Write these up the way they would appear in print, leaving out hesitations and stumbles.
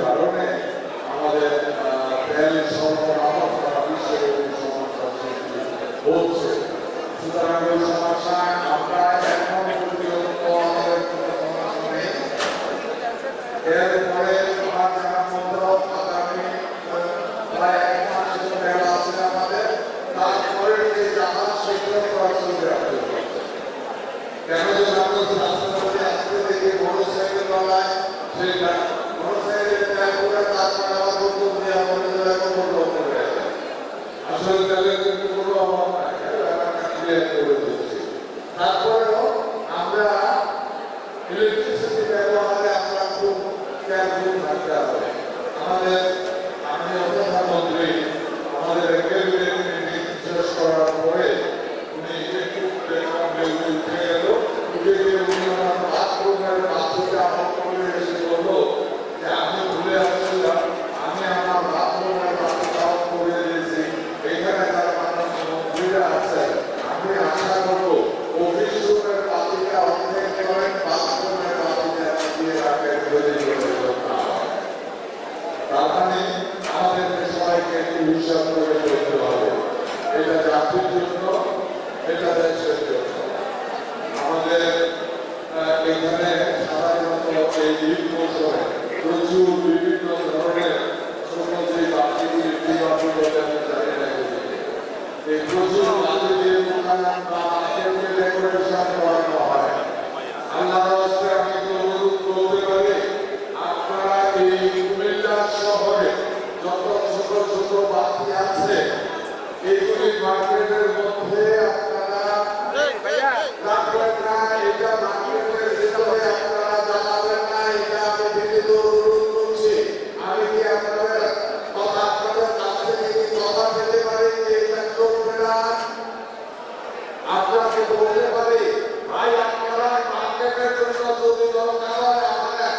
কারণে আমাদের তেলের সরবরাহ সারা বিশ্বের সমস্যা সৃষ্টি হচ্ছে। সুতরাং এই সমস্যায় আমরা এখন পর্যন্ত আমাদের কোনো সমস্যা নেই। এরপরে আমার জানার মতো আগামী প্রায় 1 মাসের তেল আছে আমাদের, তারপরে যে জাহাজ সেগুলো করা চলবে আসবে। কেন যে আমরা রাস্তাঘাটে আসতে দেখি মোটরসাইকেল চালায়, সেটা মোটরসাইকেল তেল করে তারপরে আবার বোতল দিয়ে আমাদের এখন বোতল করে আসে। আসলে তেলের কিন্তু কোনো অভাব নাই, ক্লিয়ার করে দিচ্ছি। তারপরেও আমরা ইলেকট্রিসিটি ব্যবহারে আমরা খুব কেয়ারফুল থাকতে হবে। আমাদের মাননীয় প্রধানমন্ত্রী আমাদের ক্যাবিনেট মিটিং শেষ করার পরে উনি একটু উঠে গেল, উঠে গিয়ে উনি আমার বাথরুমের বাথরুমে আমার করে এসে বললো যে আমি ভুলে আসছিলাম, আমি আমার বাথরুমের বাথরুমটা অফ করে দিয়েছি। এখানে যারা মাননীয় মন্ত্রীরা আছেন, আমি আশা করবো অফিস রুমের বাতিটা অর্ধেক করেন, বাথরুমের বাতিটা দিয়ে রাখেন যদি তার মানে আমাদের সবাইকে একটু হিসাব করে চলতে হবে। এটা জাতির জন্য, এটা দেশের জন্য। আমাদের এখানে সাধারণত এই ঈদ মৌসুমে প্রচুর বিভিন্ন ধরনের সমুদ্রী বাতিগুলি বিবাহ বলে আমি জানি না। এই প্রচুর বাতি দিয়ে ডেকোরেশন করানো হয়। আল্লাহর রাস্তে আমি অনুরোধ করতে পারি, আপনারা এই কুমিল্লা শহরে যত ছোট ছোট বাতি আছে এইগুলি মার্কেটের মধ্যে আপনারা রাখবেন না, এটা মার্কেটের ভিতরে আপনারা জ্বালাবেন না। এটা আমি বিনীত অনুরোধ করছি। আমি কি আপনাদের কথা আপনাদের কাছ থেকে কি কথা পেতে পারি যে এটা করবে না? আপনাকে বলতে পারি ভাই, আপনারা মার্কেটের জন্য যদি দরকার হয়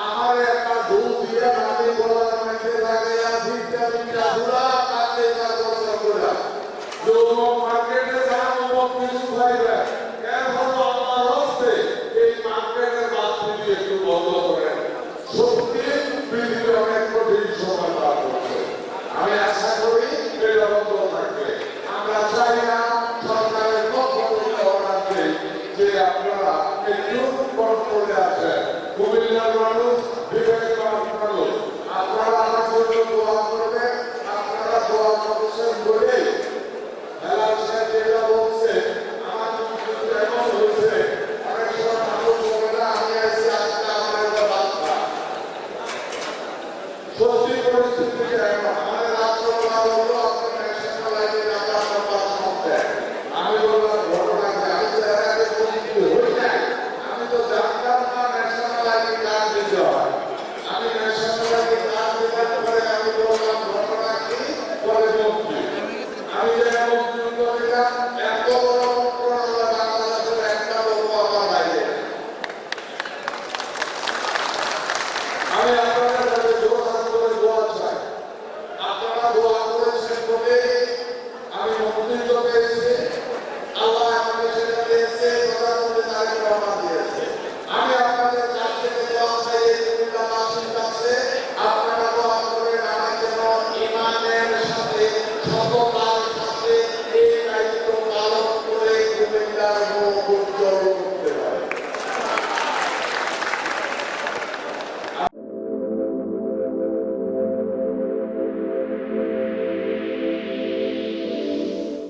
আমার একটা দুধ দিয়ে আমি বলার মধ্যে লাগাইয়া ভিটামিনটা পুরা কাটে তার ব্যবস্থা করে যৌন মার্কেটে যান এবং কিছু খাইবে। এখন আমার হস্তে এই মার্কেটের বাতিটি একটু বন্ধ করেন। সত্যি পৃথিবীর অনেক কঠিন সময় পার করছে। আমি আশা করি এটা বন্ধ থাকবে। আমরা চাই না সরকারের পক্ষ থেকে অর্ডার দেই যে আপনারা একটু কন্ট্রোলে আসেন। কুমিল্লার মানুষ বিবেকবান মানুষ, আপনারা আমার জন্য দোয়া করবেন। আপনারা দোয়া করছেন বলে হেলাল সাহেব যেটা বলছে আমার কিন্তু এমন হয়েছে, অনেক সময় মানুষ বলে না আমি আছি আজকে আমার একটা বাচ্চা। সত্যি পরিস্থিতিটা এমন। আমাদের রাষ্ট্রপতি বললো আপনার ন্যাশনাল আইডি নাম্বার সম্বন্ধে আমি বললাম ঘটনা আমি তো এর আগে পরিচিত হই নাই, আমি তো জানতাম না ন্যাশনাল আইডি কার্ড দিতে হয়।